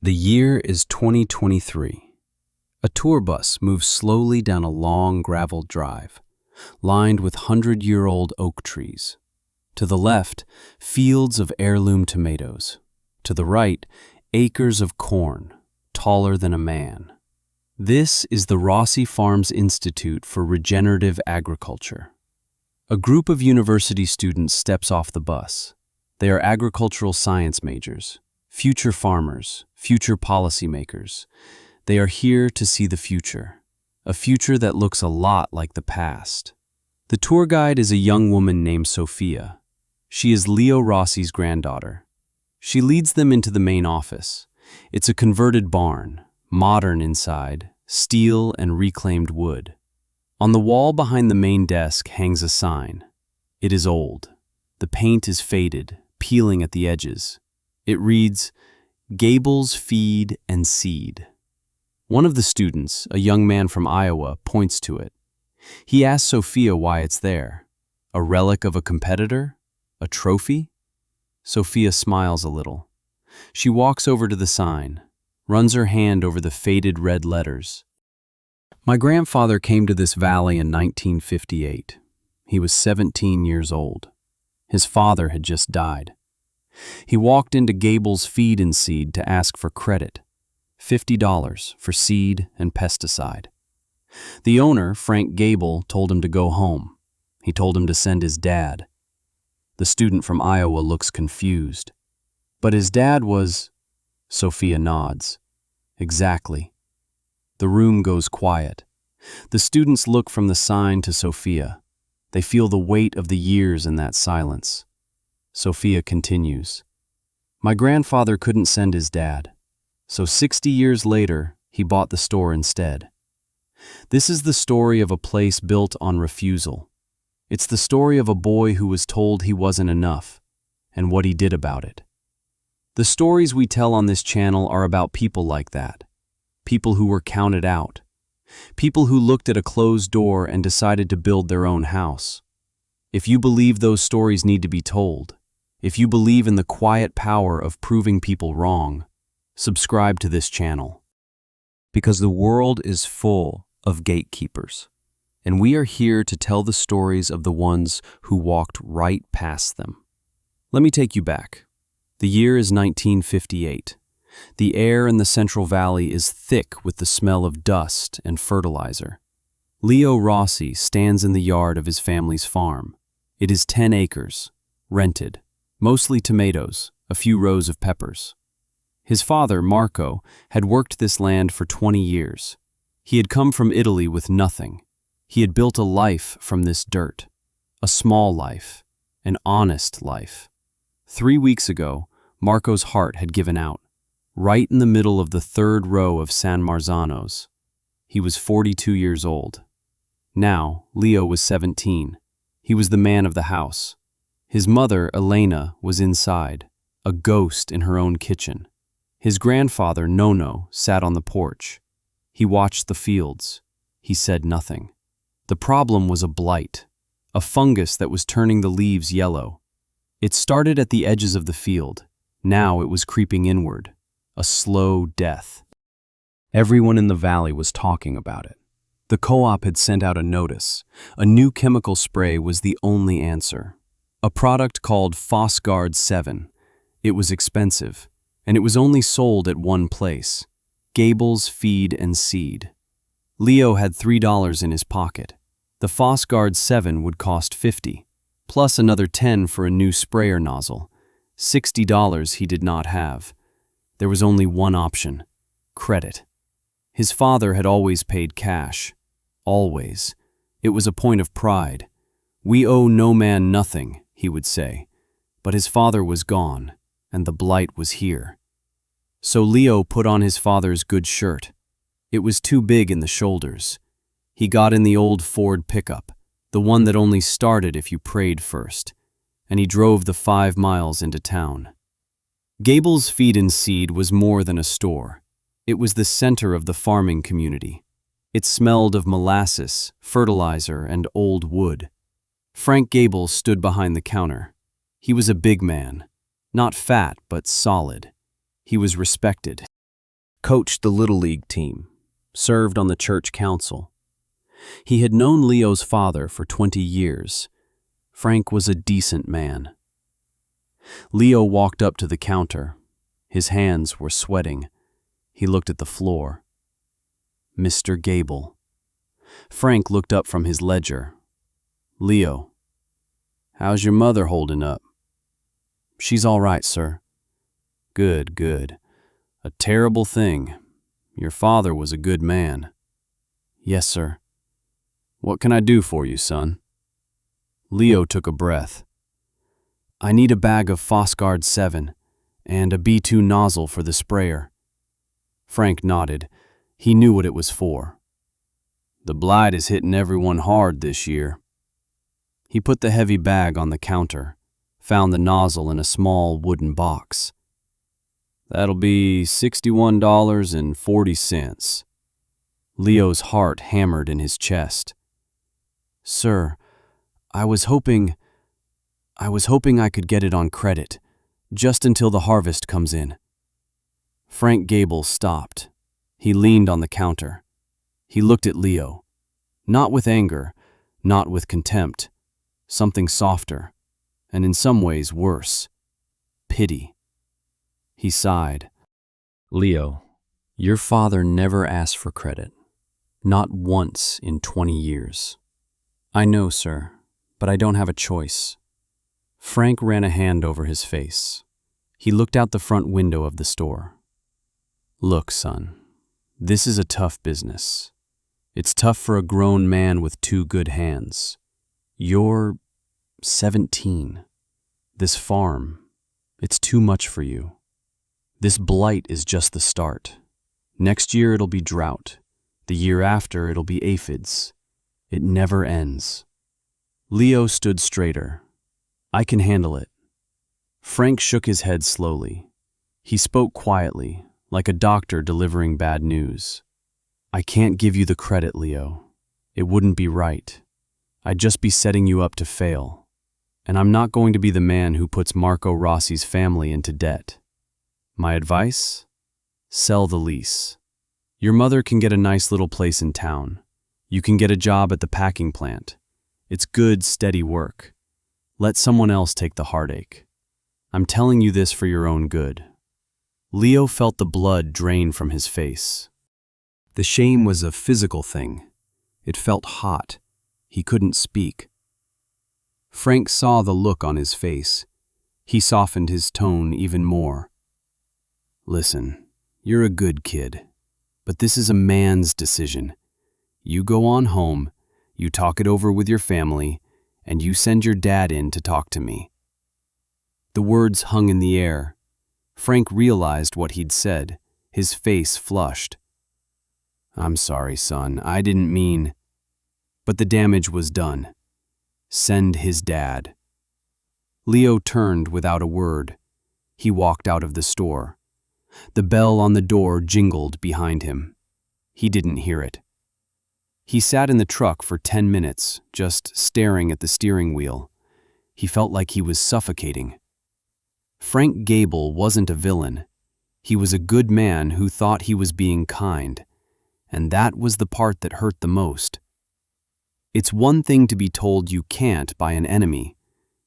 The year is 2023. A tour bus moves slowly down a long graveled drive, lined with 100-year-old oak trees. To the left, fields of heirloom tomatoes. To the right, acres of corn, taller than a man. This is the Rossi Farms Institute for Regenerative Agriculture. A group of university students steps off the bus. They are agricultural science majors, future farmers, future policymakers. They are here to see the future, a future that looks a lot like the past. The tour guide is a young woman named Sophia. She is Leo Rossi's granddaughter. She leads them into the main office. It's a converted barn, modern inside, steel and reclaimed wood. On the wall behind the main desk hangs a sign. It is old. The paint is faded, peeling at the edges. It reads, "Gables Feed and Seed." One of the students, a young man from Iowa, points to it. He asks Sophia why it's there. A relic of a competitor? A trophy? Sophia smiles a little. She walks over to the sign, runs her hand over the faded red letters. My grandfather came to this valley in 1958. He was 17 years old. His father had just died. He walked into Gables Feed and Seed to ask for credit, $50 for seed and pesticide. The owner, Frank Gable, told him to go home. He told him to send his dad. The student from Iowa looks confused. But his dad was... Sophia nods. Exactly. The room goes quiet. The students look from the sign to Sophia. They feel the weight of the years in that silence. Sophia continues. My grandfather couldn't send his dad, so 60 years later, he bought the store instead. This is the story of a place built on refusal. It's the story of a boy who was told he wasn't enough, and what he did about it. The stories we tell on this channel are about people like that. People who were counted out. People who looked at a closed door and decided to build their own house. If you believe those stories need to be told, if you believe in the quiet power of proving people wrong, subscribe to this channel. Because the world is full of gatekeepers, and we are here to tell the stories of the ones who walked right past them. Let me take you back. The year is 1958. The air in the Central Valley is thick with the smell of dust and fertilizer. Leo Rossi stands in the yard of his family's farm. It is 10 acres, rented, mostly tomatoes, a few rows of peppers. His father, Marco, had worked this land for 20 years. He had come from Italy with nothing. He had built a life from this dirt, a small life, an honest life. 3 weeks ago, Marco's heart had given out, right in the middle of the third row of San Marzanos. He was 42 years old. Now, Leo was 17. He was the man of the house. His mother, Elena, was inside, a ghost in her own kitchen. His grandfather, Nono, sat on the porch. He watched the fields. He said nothing. The problem was a blight, a fungus that was turning the leaves yellow. It started at the edges of the field. Now it was creeping inward, a slow death. Everyone in the valley was talking about it. The co-op had sent out a notice. A new chemical spray was the only answer. A product called Fosgard 7. It was expensive, and it was only sold at one place, Gables Feed and Seed. Leo had $3 in his pocket. The Fosgard 7 would cost $50, plus another $10 for a new sprayer nozzle. $60 he did not have. There was only one option, credit. His father had always paid cash. Always. It was a point of pride. We owe no man nothing, he would say. But his father was gone, and the blight was here. So Leo put on his father's good shirt. It was too big in the shoulders. He got in the old Ford pickup, the one that only started if you prayed first, and he drove the 5 miles into town. Gables Feed and Seed was more than a store. It was the center of the farming community. It smelled of molasses, fertilizer, and old wood. Frank Gable stood behind the counter. He was a big man, not fat but solid. He was respected. coached the Little League team, served on the church council. He had known Leo's father for 20 years. Frank was a decent man. Leo walked up to the counter. His hands were sweating. He looked at the floor. Mr. Gable. Frank looked up from his ledger. Leo, how's your mother holding up? She's all right, sir. Good, good. A terrible thing. Your father was a good man. Yes, sir. What can I do for you, son? Leo took a breath. I need a bag of Fosgard 7 and a B2 nozzle for the sprayer. Frank nodded. He knew what it was for. The blight is hitting everyone hard this year. He put the heavy bag on the counter, found the nozzle in a small wooden box. That'll be $61.40. Leo's heart hammered in his chest. Sir, I was hoping I could get it on credit, just until the harvest comes in. Frank Gable stopped. He leaned on the counter. He looked at Leo, not with anger, not with contempt, something softer, and in some ways worse, pity. He sighed. Leo, your father never asked for credit, not once in 20 years. I know, sir, but I don't have a choice. Frank ran a hand over his face. He looked out the front window of the store. Look, son, this is a tough business. It's tough for a grown man with two good hands. You're 17. This farm, it's too much for you. This blight is just the start. Next year it'll be drought. The year after it'll be aphids. It never ends. Leo stood straighter. I can handle it. Frank shook his head slowly. He spoke quietly, like a doctor delivering bad news. I can't give you the credit, Leo. It wouldn't be right. I'd just be setting you up to fail. And I'm not going to be the man who puts Marco Rossi's family into debt. My advice? Sell the lease. Your mother can get a nice little place in town. You can get a job at the packing plant. It's good, steady work. Let someone else take the heartache. I'm telling you this for your own good. Leo felt the blood drain from his face. The shame was a physical thing. It felt hot. He couldn't speak. Frank saw the look on his face. He softened his tone even more. Listen, you're a good kid, but this is a man's decision. You go on home, you talk it over with your family, and you send your dad in to talk to me. The words hung in the air. Frank realized what he'd said. His face flushed. I'm sorry, son, I didn't mean... But the damage was done. Send his dad. Leo turned without a word. He walked out of the store. The bell on the door jingled behind him. He didn't hear it. He sat in the truck for 10 minutes, just staring at the steering wheel. He felt like he was suffocating. Frank Gable wasn't a villain. He was a good man who thought he was being kind, and that was the part that hurt the most. It's one thing to be told you can't by an enemy.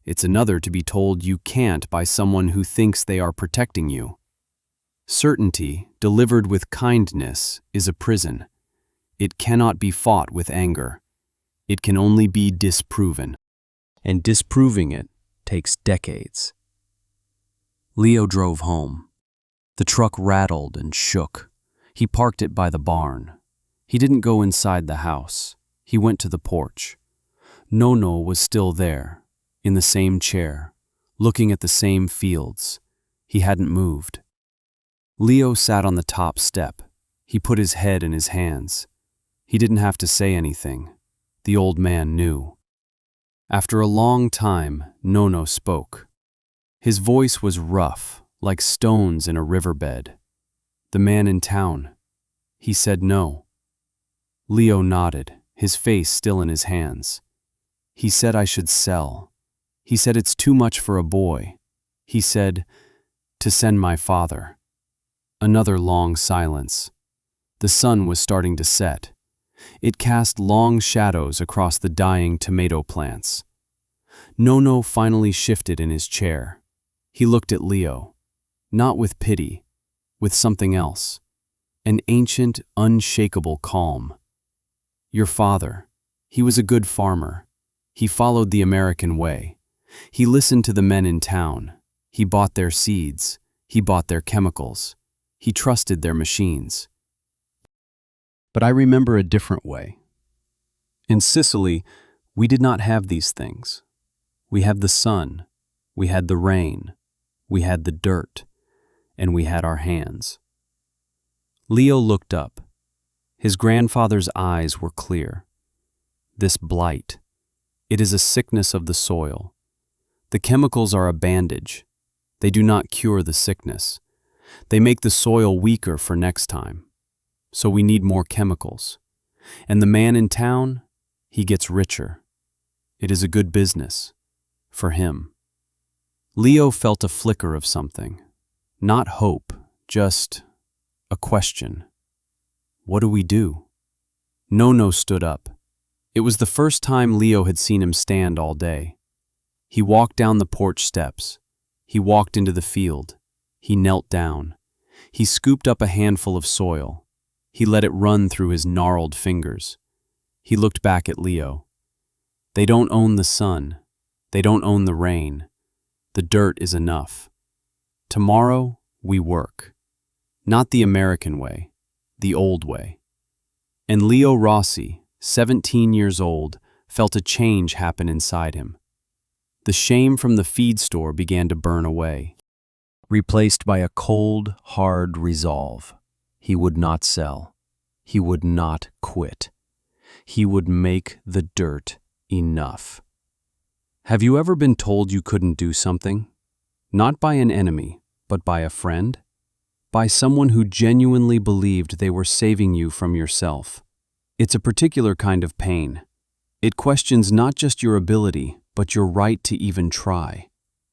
It's another to be told you can't by someone who thinks they are protecting you. Certainty, delivered with kindness, is a prison. It cannot be fought with anger. It can only be disproven. And disproving it takes decades. Leo drove home. The truck rattled and shook. He parked it by the barn. He didn't go inside the house. He went to the porch. Nono was still there, in the same chair, looking at the same fields. He hadn't moved. Leo sat on the top step. He put his head in his hands. He didn't have to say anything. The old man knew. After a long time, Nono spoke. His voice was rough, like stones in a riverbed. The man in town. He said no. Leo nodded, his face still in his hands. He said I should sell. He said it's too much for a boy. He said, to send my father. Another long silence. The sun was starting to set. It cast long shadows across the dying tomato plants. Nono finally shifted in his chair. He looked at Leo, not with pity, with something else, an ancient, unshakable calm. Your father, he was a good farmer. He followed the American way. He listened to the men in town. He bought their seeds. He bought their chemicals. He trusted their machines. But I remember a different way. In Sicily, we did not have these things. We had the sun, we had the rain, we had the dirt, and we had our hands. Leo looked up. His grandfather's eyes were clear. This blight, it is a sickness of the soil. The chemicals are a bandage. They do not cure the sickness. They make the soil weaker for next time. So we need more chemicals. And the man in town, he gets richer. It is a good business. For him. Leo felt a flicker of something. Not hope, just a question. What do we do? Nono stood up. It was the first time Leo had seen him stand all day. He walked down the porch steps. He walked into the field. He knelt down. He scooped up a handful of soil. He let it run through his gnarled fingers. He looked back at Leo. They don't own the sun. They don't own the rain. The dirt is enough. Tomorrow, we work. Not the American way, the old way. And Leo Rossi, 17 years old, felt a change happen inside him. The shame from the feed store began to burn away, replaced by a cold, hard resolve. He would not sell. He would not quit. He would make the dirt enough. Have you ever been told you couldn't do something? Not by an enemy, but by a friend? By someone who genuinely believed they were saving you from yourself. It's a particular kind of pain. It questions not just your ability, but your right to even try.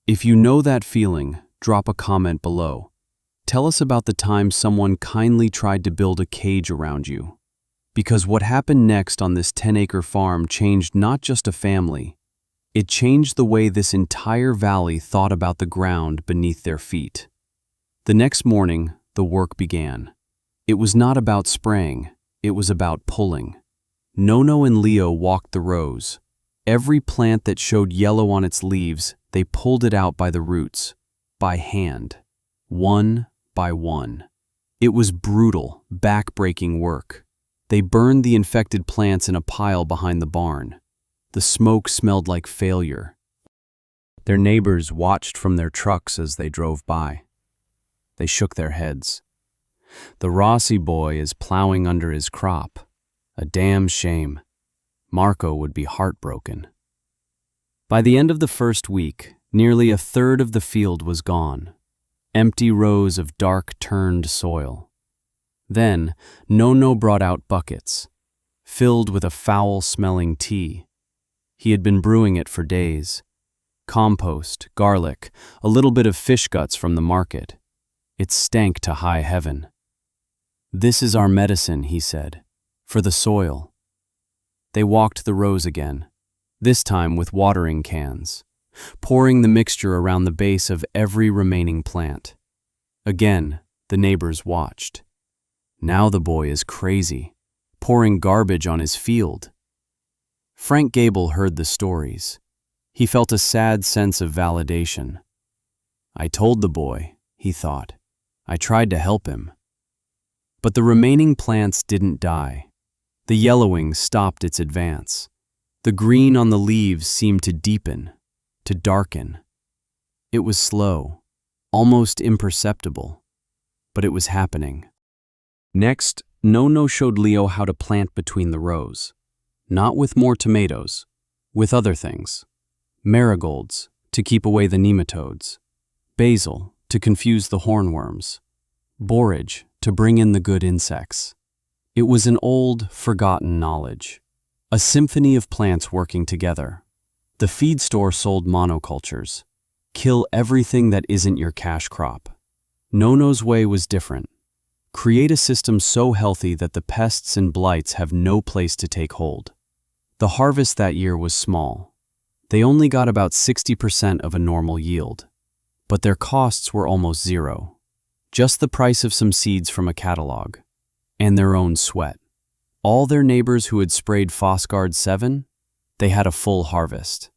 If you know that feeling, drop a comment below. Tell us about the time someone kindly tried to build a cage around you. Because what happened next on this 10-acre farm changed not just a family, it changed the way this entire valley thought about the ground beneath their feet. The next morning, the work began. It was not about spraying, it was about pulling. Nono and Leo walked the rows. Every plant that showed yellow on its leaves, they pulled it out by the roots, by hand, one by one. It was brutal, back-breaking work. They burned the infected plants in a pile behind the barn. The smoke smelled like failure. Their neighbors watched from their trucks as they drove by. They shook their heads. The Rossi boy is plowing under his crop. A damn shame. Marco would be heartbroken. By the end of the first week, nearly a third of the field was gone. Empty rows of dark-turned soil. Then, Nono brought out buckets, filled with a foul-smelling tea. He had been brewing it for days. Compost, garlic, a little bit of fish guts from the market. It stank to high heaven. "This is our medicine," he said, "for the soil." They walked the rows again, this time with watering cans, pouring the mixture around the base of every remaining plant. Again, the neighbors watched. Now the boy is crazy, pouring garbage on his field. Frank Gable heard the stories. He felt a sad sense of validation. I told the boy, he thought. I tried to help him. But the remaining plants didn't die. The yellowing stopped its advance. The green on the leaves seemed to deepen, to darken. It was slow, almost imperceptible, but it was happening. Next, Nono showed Leo how to plant between the rows. Not with more tomatoes, with other things. Marigolds, to keep away the nematodes. Basil, to confuse the hornworms. Borage, to bring in the good insects. It was an old, forgotten knowledge. A symphony of plants working together. The feed store sold monocultures. Kill everything that isn't your cash crop. Nono's way was different. Create a system so healthy that the pests and blights have no place to take hold. The harvest that year was small. They only got about 60% of a normal yield. But their costs were almost zero. Just the price of some seeds from a catalog. And their own sweat. All their neighbors who had sprayed Fosgard 7, they had a full harvest.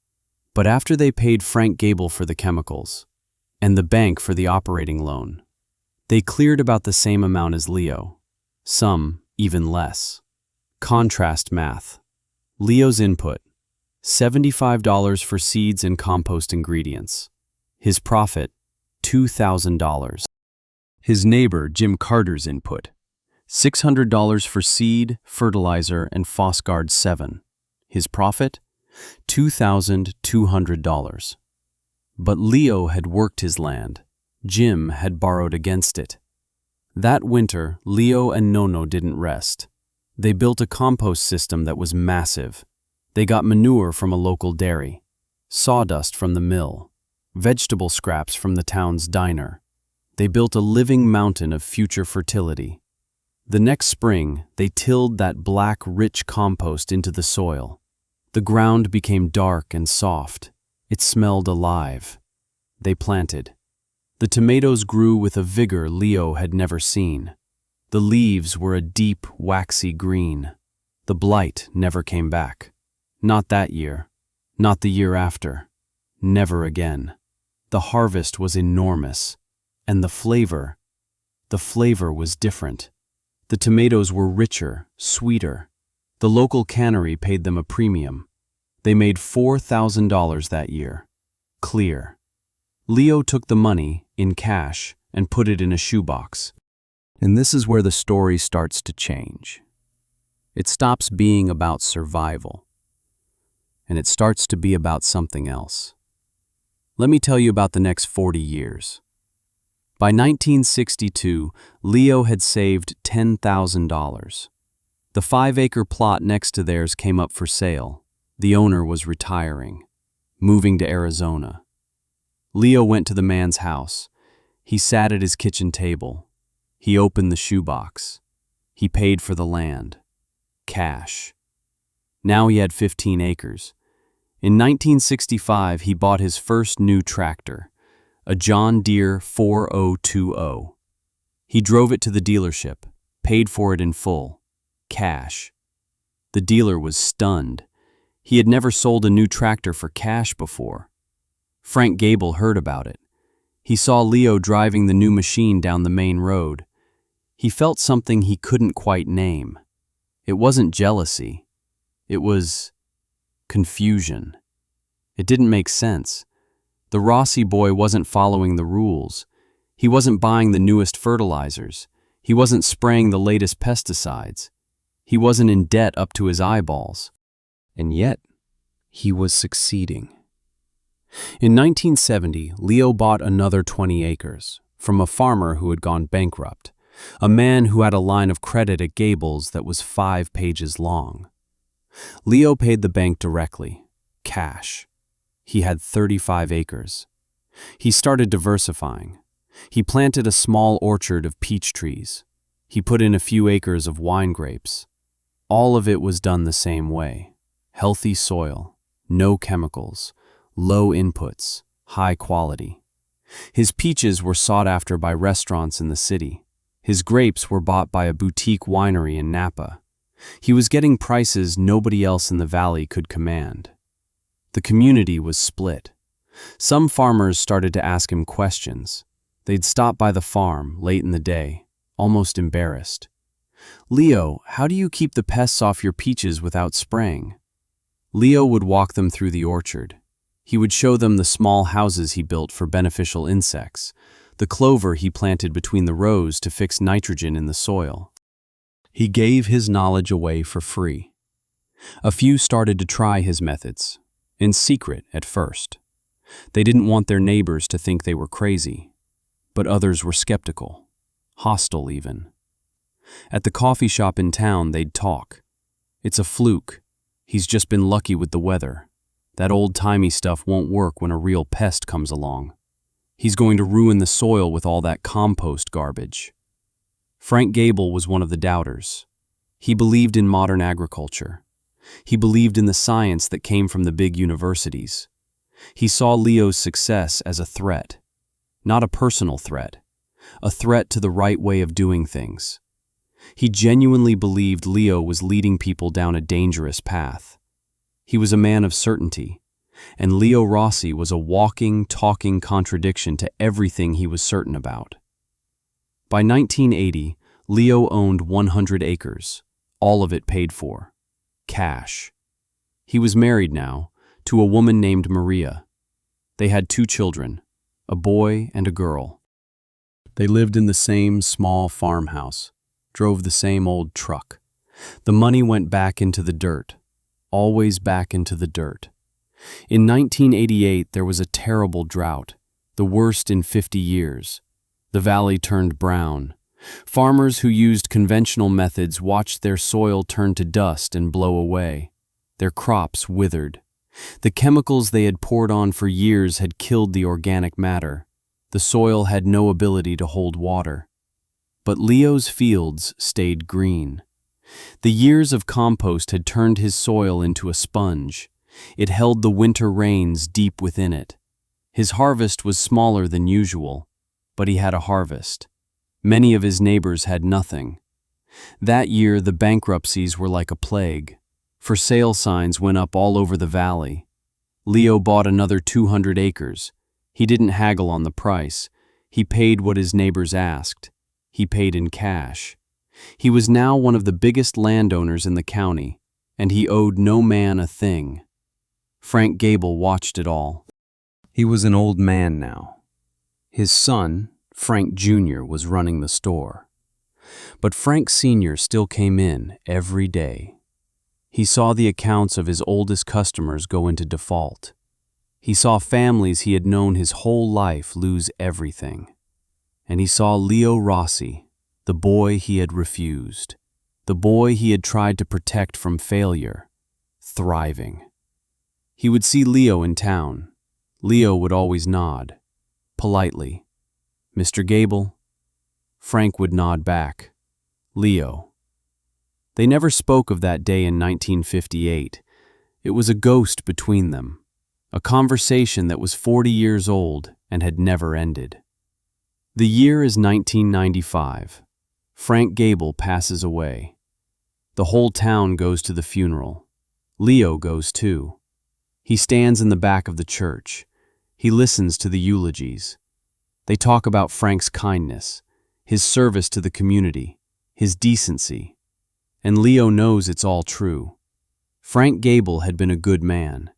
But after they paid Frank Gable for the chemicals, and the bank for the operating loan, they cleared about the same amount as Leo. Some even less. Contrast math. Leo's input, $75 for seeds and compost ingredients. His profit, $2,000. His neighbor Jim Carter's input, $600 for seed, fertilizer, and Fosgard 7. His profit, $2,200. But Leo had worked his land. Jim had borrowed against it. That winter, Leo and Nono didn't rest. They built a compost system that was massive. They got manure from a local dairy, sawdust from the mill, vegetable scraps from the town's diner. They built a living mountain of future fertility. The next spring, they tilled that black, rich compost into the soil. The ground became dark and soft. It smelled alive. They planted. The tomatoes grew with a vigor Leo had never seen. The leaves were a deep, waxy green. The blight never came back. Not that year. Not the year after. Never again. The harvest was enormous. And the flavor was different. The tomatoes were richer, sweeter. The local cannery paid them a premium. They made $4,000 that year. Clear. Leo took the money, in cash, and put it in a shoebox. And this is where the story starts to change. It stops being about survival, and it starts to be about something else. Let me tell you about the next 40 years. By 1962, Leo had saved $10,000. The 5-acre plot next to theirs came up for sale. The owner was retiring, moving to Arizona. Leo went to the man's house. He sat at his kitchen table. He opened the shoebox. He paid for the land. Cash. Now he had 15 acres. In 1965, he bought his first new tractor, a John Deere 4020. He drove it to the dealership, paid for it in full. Cash. The dealer was stunned. He had never sold a new tractor for cash before. Frank Gable heard about it. He saw Leo driving the new machine down the main road. He felt something he couldn't quite name. It wasn't jealousy. It was confusion. It didn't make sense. The Rossi boy wasn't following the rules. He wasn't buying the newest fertilizers. He wasn't spraying the latest pesticides. He wasn't in debt up to his eyeballs. And yet, he was succeeding. In 1970, Leo bought another 20 acres from a farmer who had gone bankrupt, a man who had a line of credit at Gable's that was 5 pages long. Leo paid the bank directly, cash. He had 35 acres. He started diversifying. He planted a small orchard of peach trees. He put in a few acres of wine grapes. All of it was done the same way. Healthy soil, no chemicals, low inputs, high quality. His peaches were sought after by restaurants in the city. His grapes were bought by a boutique winery in Napa. He was getting prices nobody else in the valley could command. The community was split. Some farmers started to ask him questions. They'd stop by the farm late in the day, almost embarrassed. "Leo, how do you keep the pests off your peaches without spraying?" Leo would walk them through the orchard. He would show them the small houses he built for beneficial insects, the clover he planted between the rows to fix nitrogen in the soil. He gave his knowledge away for free. A few started to try his methods, in secret at first. They didn't want their neighbors to think they were crazy, but others were skeptical, hostile even. At the coffee shop in town, they'd talk. "It's a fluke. He's just been lucky with the weather. That old-timey stuff won't work when a real pest comes along. He's going to ruin the soil with all that compost garbage." Frank Gable was one of the doubters. He believed in modern agriculture. He believed in the science that came from the big universities. He saw Leo's success as a threat, not a personal threat, a threat to the right way of doing things. He genuinely believed Leo was leading people down a dangerous path. He was a man of certainty, and Leo Rossi was a walking, talking contradiction to everything he was certain about. By 1980, Leo owned 100 acres, all of it paid for. Cash. He was married now to a woman named Maria. They had 2 children, a boy and a girl. They lived in the same small farmhouse, drove the same old truck. The money went back into the dirt, always back into the dirt. In 1988, there was a terrible drought, the worst in 50 years. The valley turned brown. Farmers who used conventional methods watched their soil turn to dust and blow away. Their crops withered. The chemicals they had poured on for years had killed the organic matter. The soil had no ability to hold water. But Leo's fields stayed green. The years of compost had turned his soil into a sponge. It held the winter rains deep within it. His harvest was smaller than usual, but he had a harvest. Many of his neighbors had nothing. That year, the bankruptcies were like a plague. For sale signs went up all over the valley. Leo bought another 200 acres. He didn't haggle on the price. He paid what his neighbors asked. He paid in cash. He was now one of the biggest landowners in the county, and he owed no man a thing. Frank Gable watched it all. He was an old man now. His son, Frank Jr., was running the store. But Frank Sr. still came in every day. He saw the accounts of his oldest customers go into default. He saw families he had known his whole life lose everything. And he saw Leo Rossi, the boy he had refused, the boy he had tried to protect from failure, thriving. He would see Leo in town. Leo would always nod, politely. "Mr. Gable?" Frank would nod back. "Leo." They never spoke of that day in 1958. It was a ghost between them, a conversation that was 40 years old and had never ended. The year is 1995. Frank Gable passes away. The whole town goes to the funeral. Leo goes too. He stands in the back of the church. He listens to the eulogies. They talk about Frank's kindness, his service to the community, his decency. And Leo knows it's all true. Frank Gable had been a good man.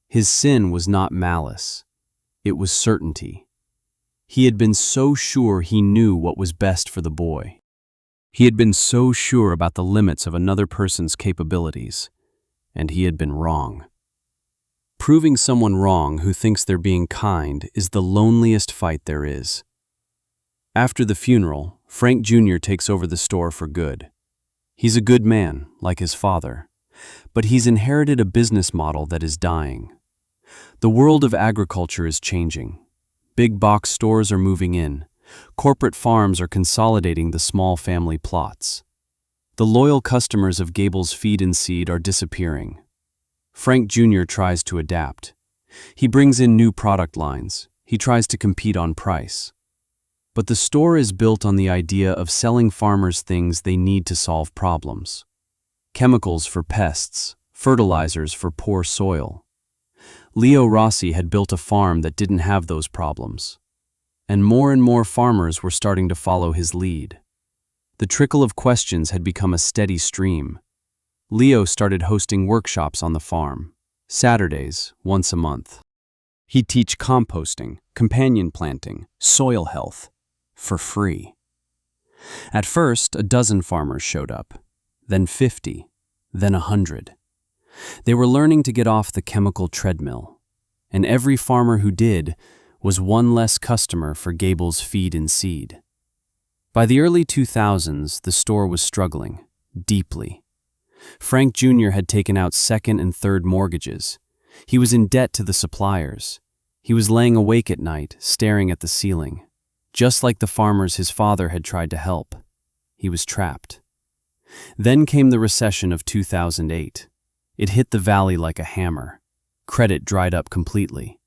His sin was not malice. It was certainty. He had been so sure he knew what was best for the boy. He had been so sure about the limits of another person's capabilities, and he had been wrong. Proving someone wrong who thinks they're being kind is the loneliest fight there is. After the funeral, Frank Jr. takes over the store for good. He's a good man, like his father, but he's inherited a business model that is dying. The world of agriculture is changing. Big box stores are moving in. Corporate farms are consolidating the small family plots. The loyal customers of Gable's Feed and Seed are disappearing. Frank Jr. tries to adapt. He brings in new product lines. He tries to compete on price. But the store is built on the idea of selling farmers things they need to solve problems. Chemicals for pests, fertilizers for poor soil. Leo Rossi had built a farm that didn't have those problems. And more farmers were starting to follow his lead. The trickle of questions had become a steady stream. Leo started hosting workshops on the farm, Saturdays, once a month. He'd teach composting, companion planting, soil health, for free. At first, a dozen farmers showed up, then 50, then 100. They were learning to get off the chemical treadmill, and every farmer who did was one less customer for Gable's Feed and Seed. By the early 2000s, the store was struggling, deeply. Frank Jr. had taken out second and third mortgages. He was in debt to the suppliers. He was laying awake at night, staring at the ceiling, just like the farmers his father had tried to help. He was trapped. Then came the recession of 2008. It hit the valley like a hammer. Credit dried up completely.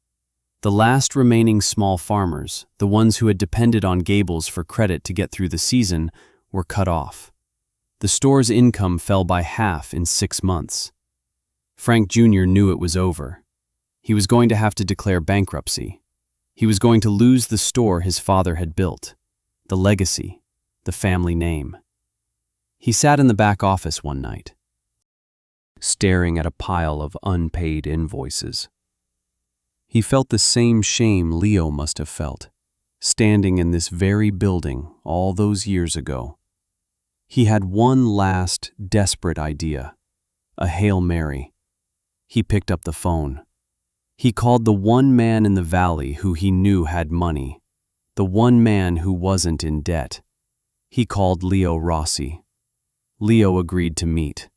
The last remaining small farmers, the ones who had depended on Gables for credit to get through the season, were cut off. The store's income fell by half in 6 months. Frank Jr. knew it was over. He was going to have to declare bankruptcy. He was going to lose the store his father had built, the legacy, the family name. He sat in the back office one night, staring at a pile of unpaid invoices. He felt the same shame Leo must have felt, standing in this very building all those years ago. He had one last, desperate idea, a Hail Mary. He picked up the phone. He called the one man in the valley who he knew had money, the one man who wasn't in debt. He called Leo Rossi. Leo agreed to meet,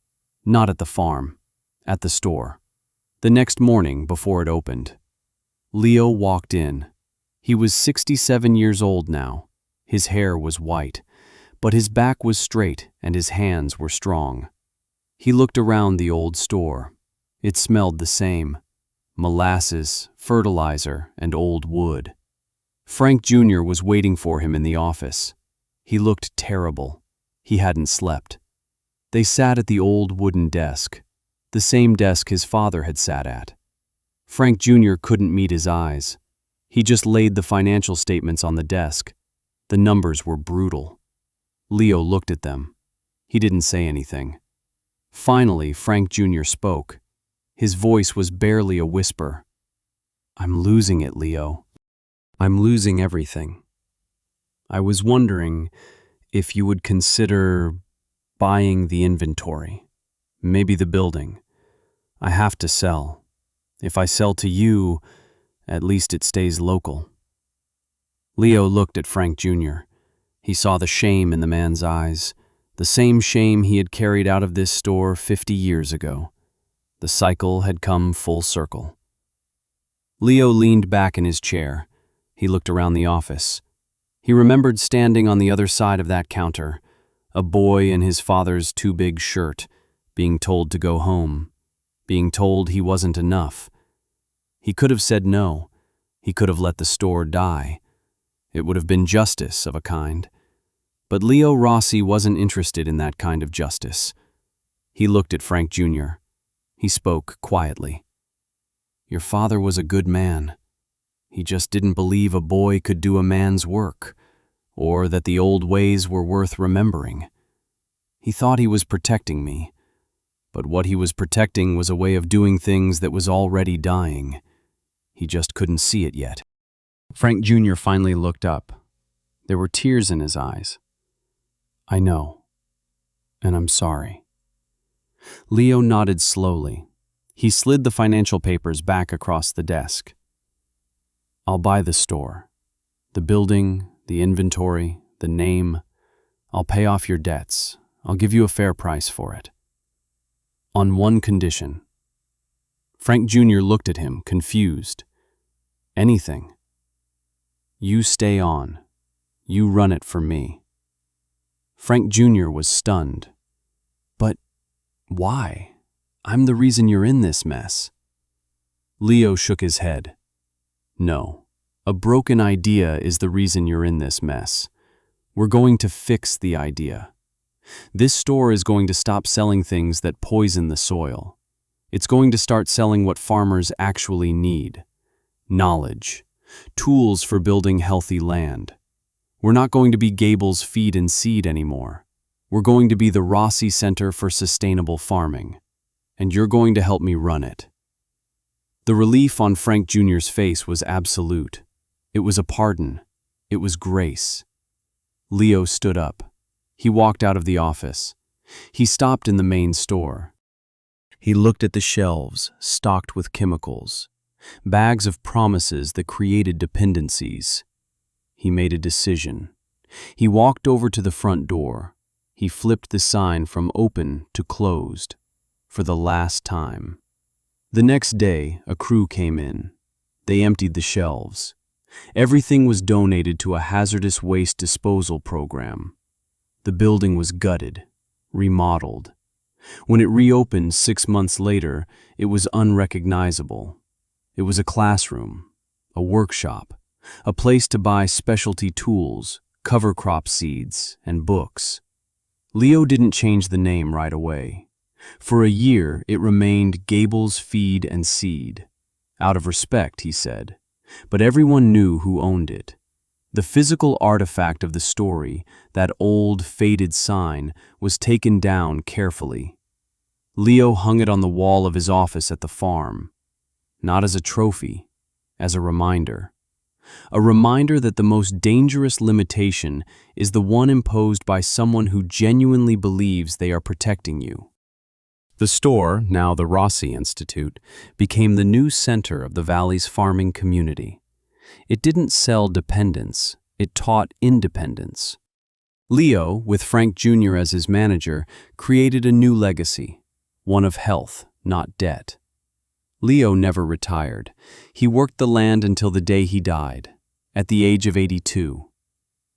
not at the farm, at the store. The next morning before it opened, Leo walked in. He was 67 years old now. His hair was white, but his back was straight and his hands were strong. He looked around the old store. It smelled the same: molasses, fertilizer, and old wood. Frank Jr. was waiting for him in the office. He looked terrible. He hadn't slept. They sat at the old wooden desk, the same desk his father had sat at. Frank Jr. couldn't meet his eyes. He just laid the financial statements on the desk. The numbers were brutal. Leo looked at them. He didn't say anything. Finally, Frank Jr. spoke. His voice was barely a whisper. "I'm losing it, Leo. I'm losing everything. I was wondering if you would consider buying the inventory, maybe the building. I have to sell. If I sell to you, at least it stays local." Leo looked at Frank Jr. He saw the shame in the man's eyes, the same shame he had carried out of this store 50 years ago. The cycle had come full circle. Leo leaned back in his chair. He looked around the office. He remembered standing on the other side of that counter, a boy in his father's too-big shirt, being told to go home, being told he wasn't enough. He could have said no. He could have let the store die. It would have been justice of a kind. But Leo Rossi wasn't interested in that kind of justice. He looked at Frank Jr. He spoke quietly. "Your father was a good man. He just didn't believe a boy could do a man's work, or that the old ways were worth remembering. He thought he was protecting me, but what he was protecting was a way of doing things that was already dying. He just couldn't see it yet." Frank Jr. finally looked up. There were tears in his eyes. "I know, and I'm sorry." Leo nodded slowly. He slid the financial papers back across the desk. "I'll buy the store, the building, the inventory, the name. I'll pay off your debts. I'll give you a fair price for it. On one condition." Frank Jr. looked at him, confused. "Anything. You stay on. You run it for me." Frank Jr. was stunned. "But why? I'm the reason you're in this mess." Leo shook his head. "No, a broken idea is the reason you're in this mess. We're going to fix the idea. This store is going to stop selling things that poison the soil. It's going to start selling what farmers actually need: knowledge, tools for building healthy land. We're not going to be Gables Feed and Seed anymore. We're going to be the Rossi Center for Sustainable Farming, and you're going to help me run it." The relief on Frank Jr.'s face was absolute. It was a pardon. It was grace. Leo stood up. He walked out of the office. He stopped in the main store. He looked at the shelves, stocked with chemicals, bags of promises that created dependencies. He made a decision. He walked over to the front door. He flipped the sign from open to closed, for the last time. The next day, a crew came in. They emptied the shelves. Everything was donated to a hazardous waste disposal program. The building was gutted, remodeled. When it reopened 6 months later, it was unrecognizable. It was a classroom, a workshop, a place to buy specialty tools, cover crop seeds, and books. Leo didn't change the name right away. For a year, it remained Gables Feed and Seed. Out of respect, he said. But everyone knew who owned it. The physical artifact of the story, that old, faded sign, was taken down carefully. Leo hung it on the wall of his office at the farm. Not as a trophy, as a reminder. A reminder that the most dangerous limitation is the one imposed by someone who genuinely believes they are protecting you. The store, now the Rossi Institute, became the new center of the valley's farming community. It didn't sell dependence, it taught independence. Leo, with Frank Jr. as his manager, created a new legacy, one of health, not debt. Leo never retired. He worked the land until the day he died, at the age of 82.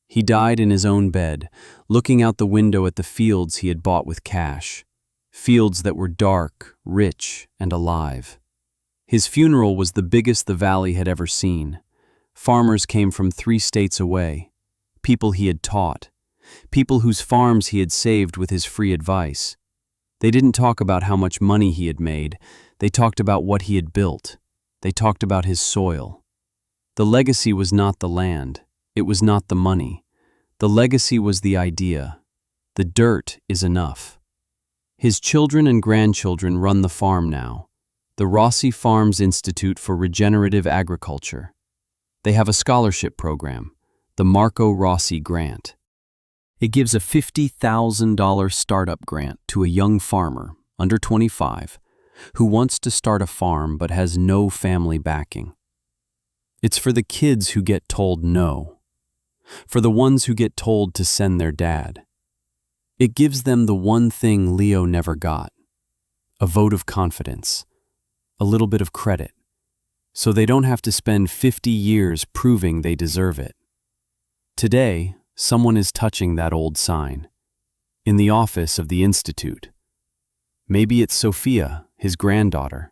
He died in his own bed, looking out the window at the fields he had bought with cash. Fields that were dark, rich, and alive. His funeral was the biggest the valley had ever seen. Farmers came from 3 states away, people he had taught, people whose farms he had saved with his free advice. They didn't talk about how much money he had made, they talked about what he had built. They talked about his soil. The legacy was not the land, it was not the money. The legacy was the idea. The dirt is enough. His children and grandchildren run the farm now, the Rossi Farms Institute for Regenerative Agriculture. They have a scholarship program, the Marco Rossi Grant. It gives a $50,000 startup grant to a young farmer, under 25, who wants to start a farm but has no family backing. It's for the kids who get told no, for the ones who get told to send their dad. It gives them the one thing Leo never got, a vote of confidence, a little bit of credit, so they don't have to spend 50 years proving they deserve it. Today, someone is touching that old sign, in the office of the Institute. Maybe it's Sophia, his granddaughter.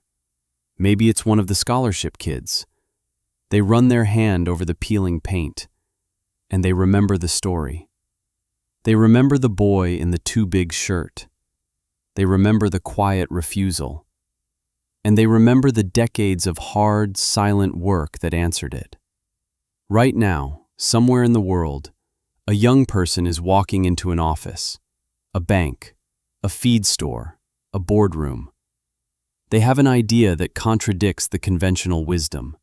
Maybe it's one of the scholarship kids. They run their hand over the peeling paint, and they remember the story. They remember the boy in the too big shirt. They remember the quiet refusal. And they remember the decades of hard, silent work that answered it. Right now, somewhere in the world, a young person is walking into an office, a bank, a feed store, a boardroom. They have an idea that contradicts the conventional wisdom.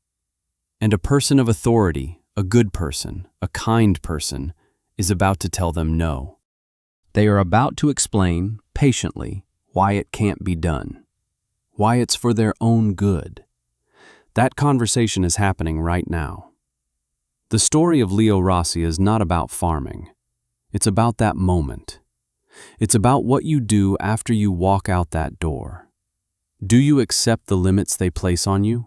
And a person of authority, a good person, a kind person, is about to tell them no. They are about to explain, patiently, why it can't be done, why it's for their own good. That conversation is happening right now. The story of Leo Rossi is not about farming. It's about that moment. It's about what you do after you walk out that door. Do you accept the limits they place on you?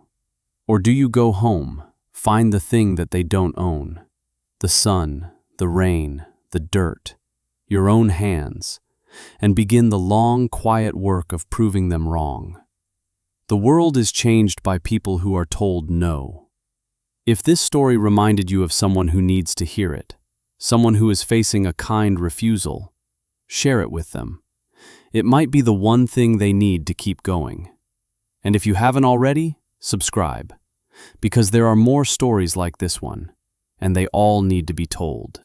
Or do you go home, find the thing that they don't own? The sun, the rain, the dirt, your own hands, and begin the long, quiet work of proving them wrong. The world is changed by people who are told no. If this story reminded you of someone who needs to hear it, someone who is facing a kind refusal, share it with them. It might be the one thing they need to keep going. And if you haven't already, subscribe, because there are more stories like this one, and they all need to be told.